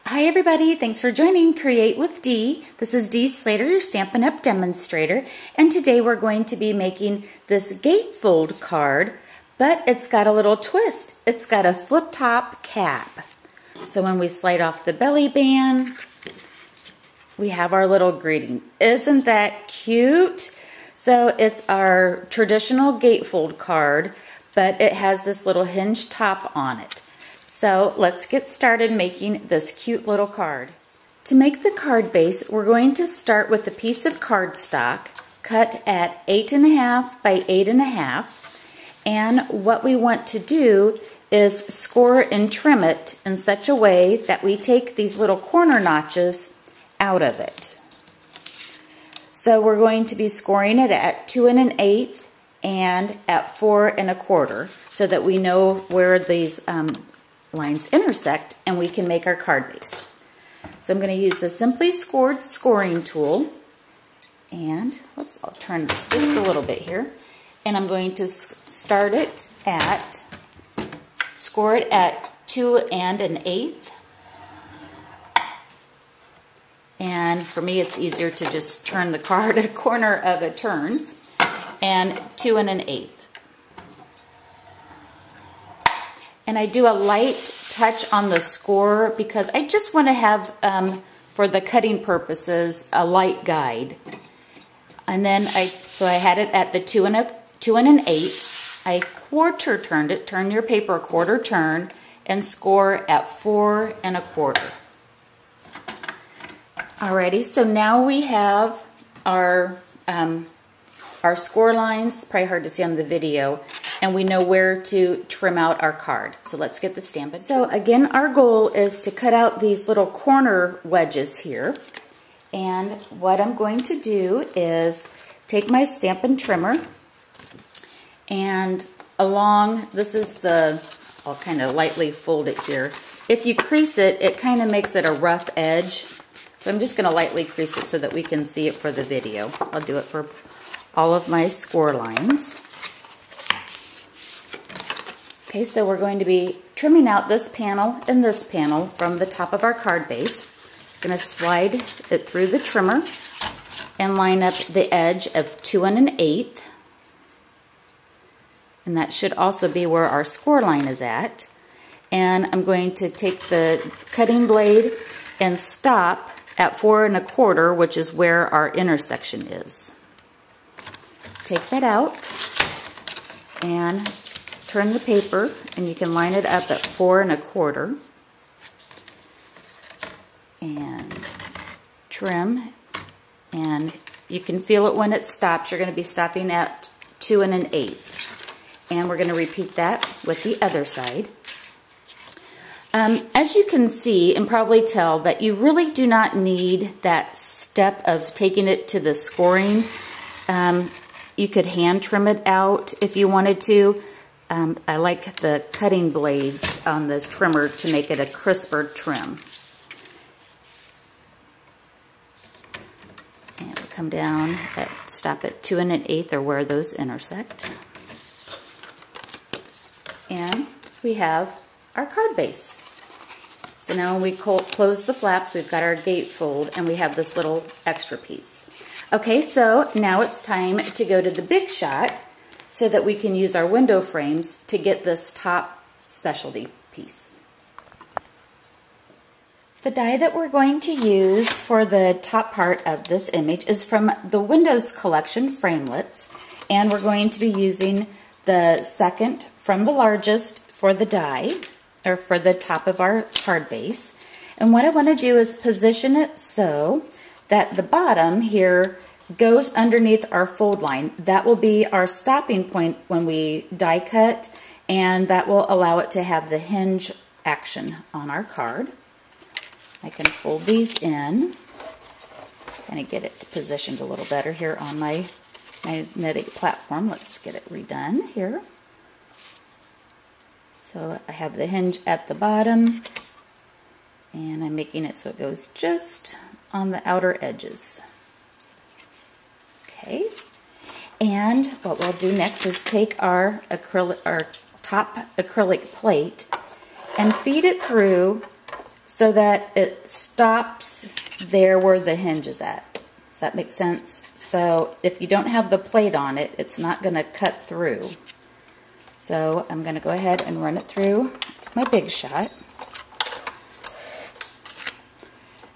Hi everybody, thanks for joining Create with Dee. This is Dee Slater, your Stampin' Up! Demonstrator, and today we're going to be making this gatefold card, but it's got a little twist. It's got a flip-top cap. So when we slide off the belly band, we have our little greeting. Isn't that cute? So it's our traditional gatefold card, but it has this little hinge top on it. So let's get started making this cute little card. To make the card base, we're going to start with a piece of cardstock cut at 8.5 by 8.5. And what we want to do is score and trim it in such a way that we take these little corner notches out of it. So we're going to be scoring it at 2 1/8 and at 4 1/4 so that we know where these lines intersect and we can make our card base. So I'm going to use the Simply Scored scoring tool, and I'll turn this just a little bit here, and I'm going to score it at 2 1/8. And for me it's easier to just turn the card a corner of a turn, and 2 1/8. And I do a light touch on the score because I just want to have, for the cutting purposes, a light guide. And then I had it at the 2 1/8. I quarter turned it, turn your paper a quarter turn, and score at 4 1/4. Alrighty, so now we have our score lines. Probably hard to see on the video. And we know where to trim out our card. So let's get the Stampin'. So again, our goal is to cut out these little corner wedges here. And what I'm going to do is take my Stampin' trimmer and I'll kind of lightly fold it here. If you crease it, it kind of makes it a rough edge. So I'm just going to lightly crease it so that we can see it for the video. I'll do it for all of my score lines. Okay, so we're going to be trimming out this panel and this panel from the top of our card base. I'm going to slide it through the trimmer and line up the edge of 2 1/8. And that should also be where our score line is at. And I'm going to take the cutting blade and stop at 4 1/4, which is where our intersection is. Take that out and turn the paper, and you can line it up at 4 1/4 and trim, and you can feel it when it stops. You're going to be stopping at 2 1/8, and we're going to repeat that with the other side. As you can see and probably tell, that you really do not need that step of taking it to the scoring. You could hand trim it out if you wanted to. I like the cutting blades on this trimmer to make it a crisper trim. And we'll come down, stop at 2 1/8 or where those intersect. And we have our card base. So now when we close the flaps, we've got our gatefold, and we have this little extra piece. Okay, so now it's time to go to the big shot, so that we can use our window frames to get this top specialty piece. The die that we're going to use for the top part of this image is from the Windows Collection Framelits, and we're going to be using the second from the largest for the die, or for the top of our card base. And what I want to do is position it so that the bottom here goes underneath our fold line. That will be our stopping point when we die cut, and that will allow it to have the hinge action on our card. I can fold these in and get it positioned a little better here on my magnetic platform. Let's get it redone here. So I have the hinge at the bottom, and I'm making it so it goes just on the outer edges. Okay, and what we'll do next is take our top acrylic plate and feed it through so that it stops there where the hinge is at. Does that make sense? So if you don't have the plate on it, it's not going to cut through. So I'm going to go ahead and run it through my Big Shot.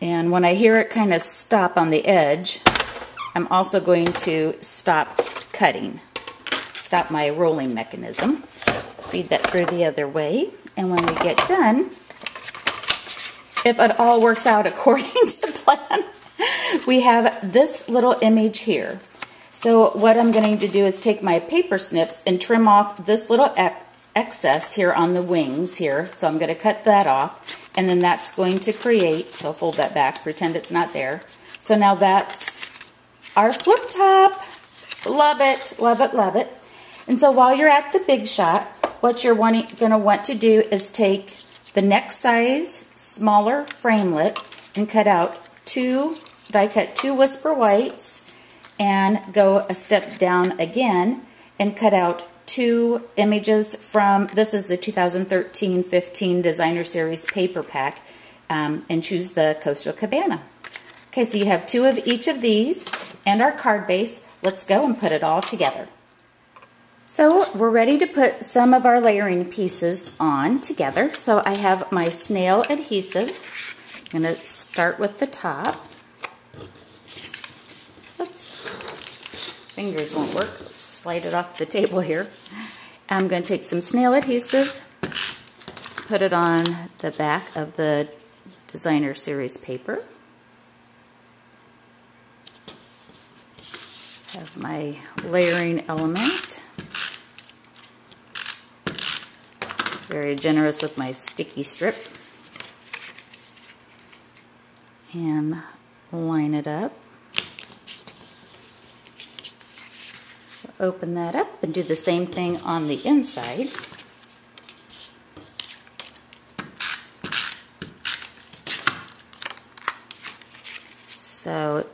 And when I hear it kind of stop on the edge, I'm also going to stop cutting, stop my rolling mechanism. Feed that through the other way, and when we get done, if it all works out according to plan, we have this little image here. So what I'm going to do is take my paper snips and trim off this little excess here on the wings here. So I'm going to cut that off, and then that's going to create, so I'll fold that back, pretend it's not there. So now that's our flip top. Love it, love it, love it. And so while you're at the Big Shot, what you're going to want to do is take the next size smaller framelit and cut out die cut 2 Whisper Whites, and go a step down again and cut out 2 images from, this is the 2013-15 Designer Series paper pack, and choose the Coastal Cabana. Okay, so you have 2 of each of these and our card base. Let's go and put it all together. So we're ready to put some of our layering pieces on together. So I have my snail adhesive. I'm going to start with the top. Oops, fingers won't work. Let's slide it off the table here. I'm going to take some snail adhesive, put it on the back of the Designer Series paper. Have my layering element. Very generous with my sticky strip. And line it up. Open that up and do the same thing on the inside. So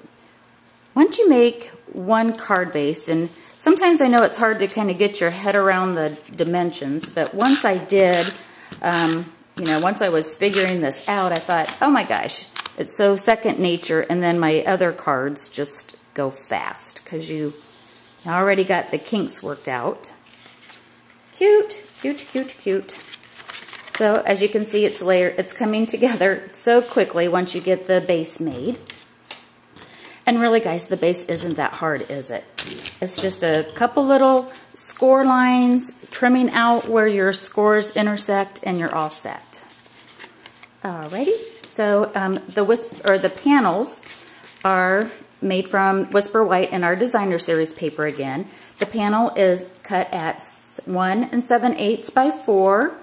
once you make one card base, and sometimes I know it's hard to kind of get your head around the dimensions, but once I did, once I was figuring this out, I thought, oh my gosh, it's so second nature, and then my other cards just go fast because you already got the kinks worked out. Cute, cute, cute, cute. So as you can see, it's coming together so quickly once you get the base made. And really, guys, the base isn't that hard, is it? It's just a couple little score lines, trimming out where your scores intersect, and you're all set. Alrighty, so the panels are made from Whisper White and our Designer Series paper again. The panel is cut at 1 7/8 by 4,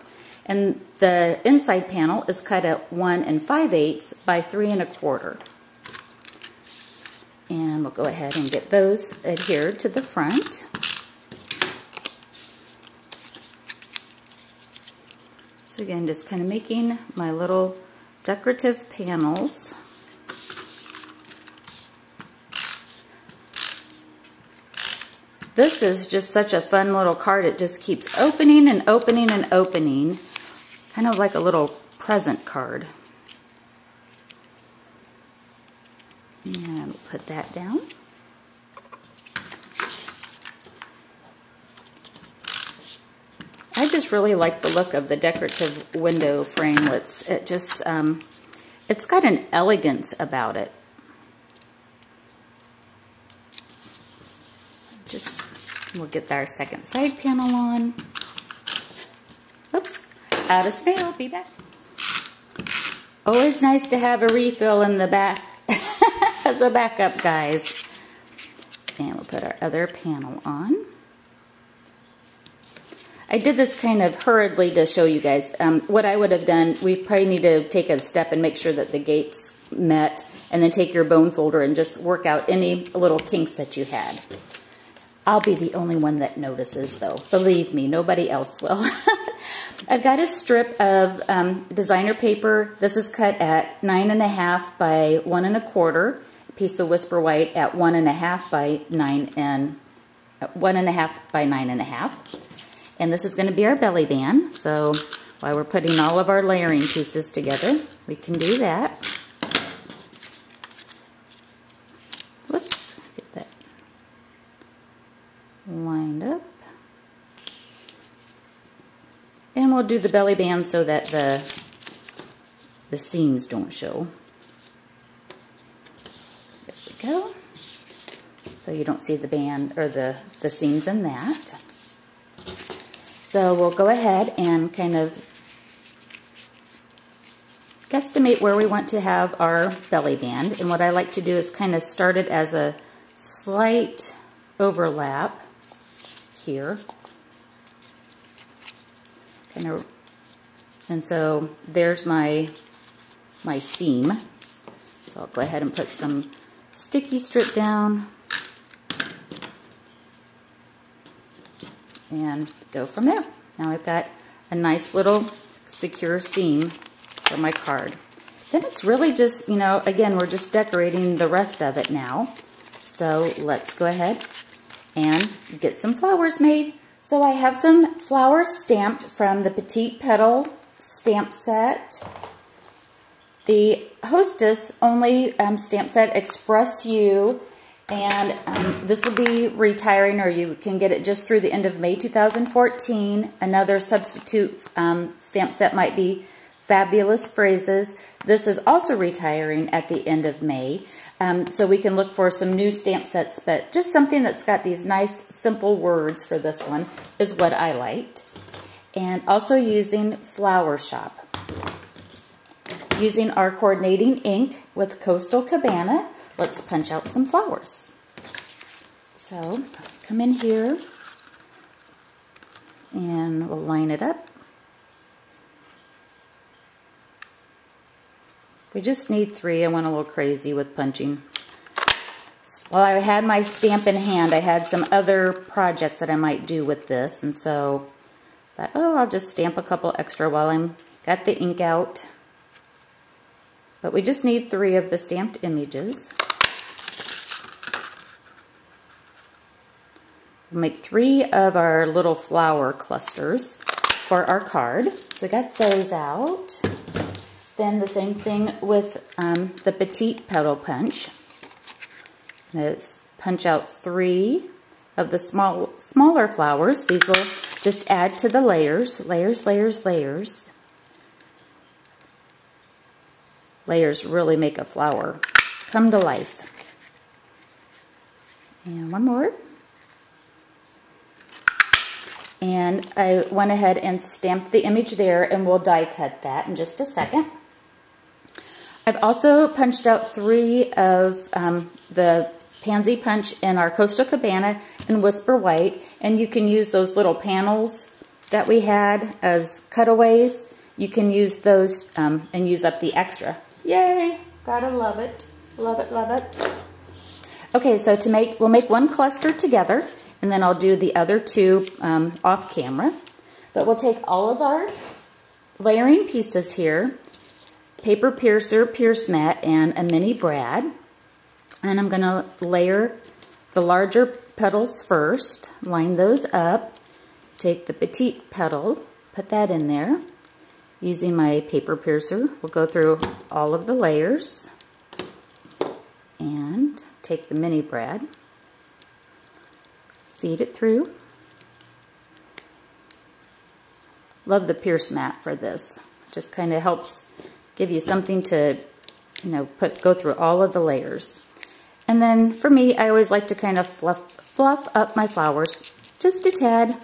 and the inside panel is cut at 1 5/8 by 3 1/4. And we'll go ahead and get those adhered to the front. So again, just kind of making my little decorative panels. This is just such a fun little card. It just keeps opening and opening and opening, kind of like a little present card. And we'll put that down. I just really like the look of the decorative window framelits. It just, it's got an elegance about it. We'll get our second side panel on. Oops, out of snail, be back. Always nice to have a refill in the back as a backup, guys. And we'll put our other panel on. I did this kind of hurriedly to show you guys. What I would have done, we probably need to take a step and make sure that the gates met, and then take your bone folder and just work out any little kinks that you had. I'll be the only one that notices, though. Believe me, nobody else will. I've got a strip of designer paper. This is cut at 9 1/2 by 1 1/4. A piece of Whisper White at 1 1/2 by 9 1 1/2 by 9 1/2. And this is going to be our belly band. So while we're putting all of our layering pieces together. We can do that. Let's get that lined up. And we'll do the belly band so that the seams don't show. There we go. So you don't see the band or the seams in that. So we'll go ahead and kind of guesstimate where we want to have our belly band. And what I like to do is kind of start it as a slight overlap here. And so there's my seam. So I'll go ahead and put some sticky strip down and go from there. Now I've got a nice little secure seam for my card. Then it's really just, you know, again, we're just decorating the rest of it now. So let's go ahead and get some flowers made. So I have some flowers stamped from the Petite Petal stamp set. The Hostess only stamp set, Express You, and this will be retiring, or you can get it just through the end of May 2014. Another substitute stamp set might be Fabulous Phrases. This is also retiring at the end of May. So we can look for some new stamp sets, but just something that's got these nice simple words for this one is what I liked. And also using Flower Shop. Using our coordinating ink with Coastal Cabana, let's punch out some flowers. So come in here and we'll line it up. We just need 3. I went a little crazy with punching. While I had my stamp in hand, I had some other projects that I might do with this, and so I thought, oh, I'll just stamp a couple extra while I'm got the ink out. But we just need 3 of the stamped images. We'll make 3 of our little flower clusters for our card. So we got those out. Then the same thing with the Petite Petal punch. Let's punch out 3 of the smaller flowers. These will just add to the layers. Layers, layers, layers. Layers really make a flower come to life. And one more. And I went ahead and stamped the image there, and we'll die cut that in just a second. I've also punched out 3 of the Pansy Punch in our Coastal Cabana and Whisper White, and you can use those little panels that we had as cutaways. You can use those and use up the extra. Yay! Gotta love it. Love it, love it. Okay, so we'll make 1 cluster together, and then I'll do the other 2 off camera. But we'll take all of our layering pieces here, paper piercer, pierce mat, and a mini brad. And I'm going to layer the larger petals first, line those up, take the petite petal, put that in there. Using my paper piercer, we'll go through all of the layers and take the mini brad, feed it through. Love the pierce mat for this. Just kind of helps give you something to, you know, go through all of the layers. And then for me, I always like to kind of fluff up my flowers just a tad,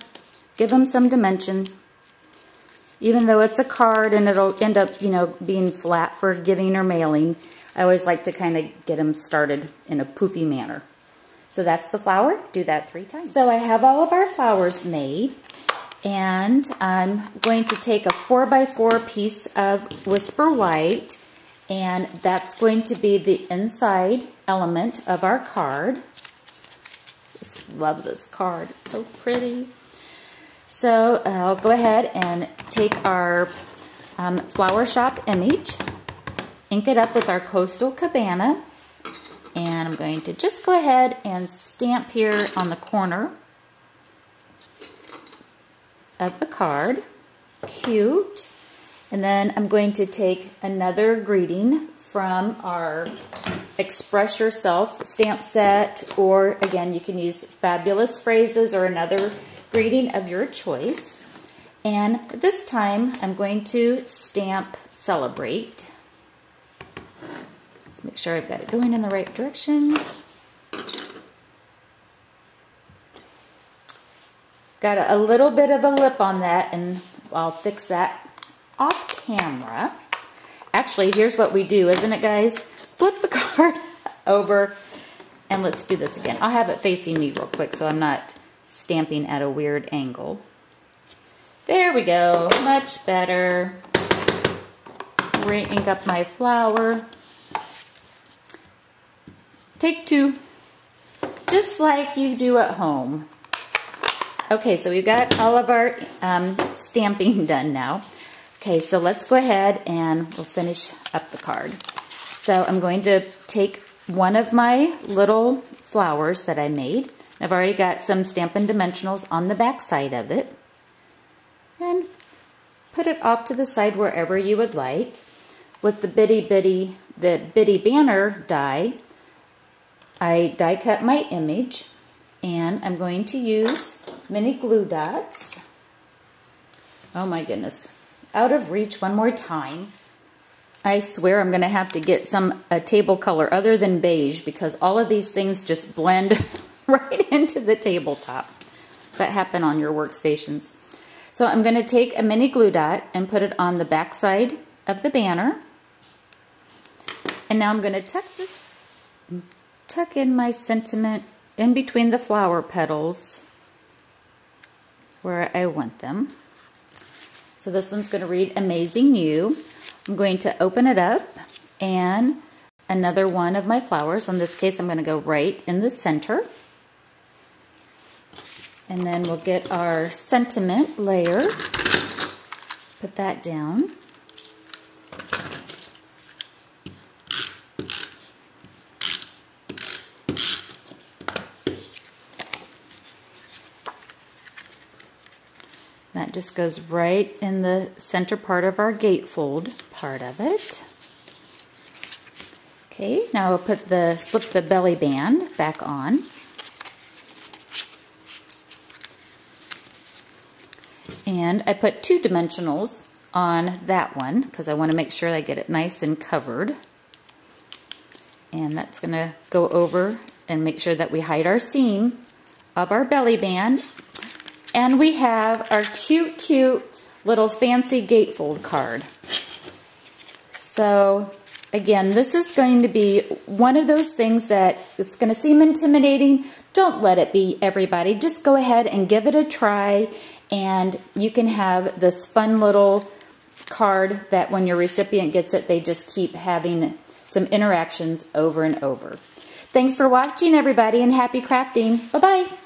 give them some dimension. Even though it's a card and it'll end up, you know, being flat for giving or mailing, I always like to kind of get them started in a poofy manner. So that's the flower. Do that 3 times. So I have all of our flowers made, and I'm going to take a 4x4 piece of Whisper White, and that's going to be the inside element of our card. Just love this card. It's so pretty. So I'll go ahead and take our Flower Shop image, ink it up with our Coastal Cabana, and I'm going to just go ahead and stamp here on the corner of the card. Cute. And then I'm going to take another greeting from our Express Yourself stamp set, or again, you can use Fabulous Phrases or another greeting of your choice. And this time I'm going to stamp Celebrate. Let's make sure I've got it going in the right direction. Got a little bit of a lip on that, and I'll fix that off camera. Actually, here's what we do, isn't it, guys? Flip the card over, and let's do this again. I'll have it facing me real quick so I'm not stamping at a weird angle. There we go, much better. Re-ink up my flower. Take two, just like you do at home. Okay, so we've got all of our stamping done now. Okay, so let's go ahead and we'll finish up the card. So I'm going to take one of my little flowers that I made. I've already got some Stampin' Dimensionals on the back side of it. And put it off to the side wherever you would like. With the bitty banner die, I die cut my image, and I'm going to use mini glue dots. Oh my goodness. Out of reach one more time. I swear I'm going to have to get a table color other than beige, because all of these things just blend right into the tabletop. Does that happen on your workstations? So I'm going to take a mini glue dot and put it on the back side of the banner. And now I'm going to tuck in my sentiment in between the flower petals where I want them. So this one's going to read Amazing You. I'm going to open it up, and another one of my flowers, in this case I'm going to go right in the center. And then we'll get our sentiment layer, put that down. That just goes right in the center part of our gatefold part of it. Okay, now we'll slip the belly band back on. And I put 2 dimensionals on that one because I want to make sure I get it nice and covered. And that's going to go over and make sure that we hide our seam of our belly band. And we have our cute, cute little fancy gatefold card. So again, this is going to be one of those things that it's going to seem intimidating. Don't let it be, everybody. Just go ahead and give it a try, and you can have this fun little card that when your recipient gets it, they just keep having some interactions over and over. Thanks for watching, everybody, and happy crafting. Bye-bye.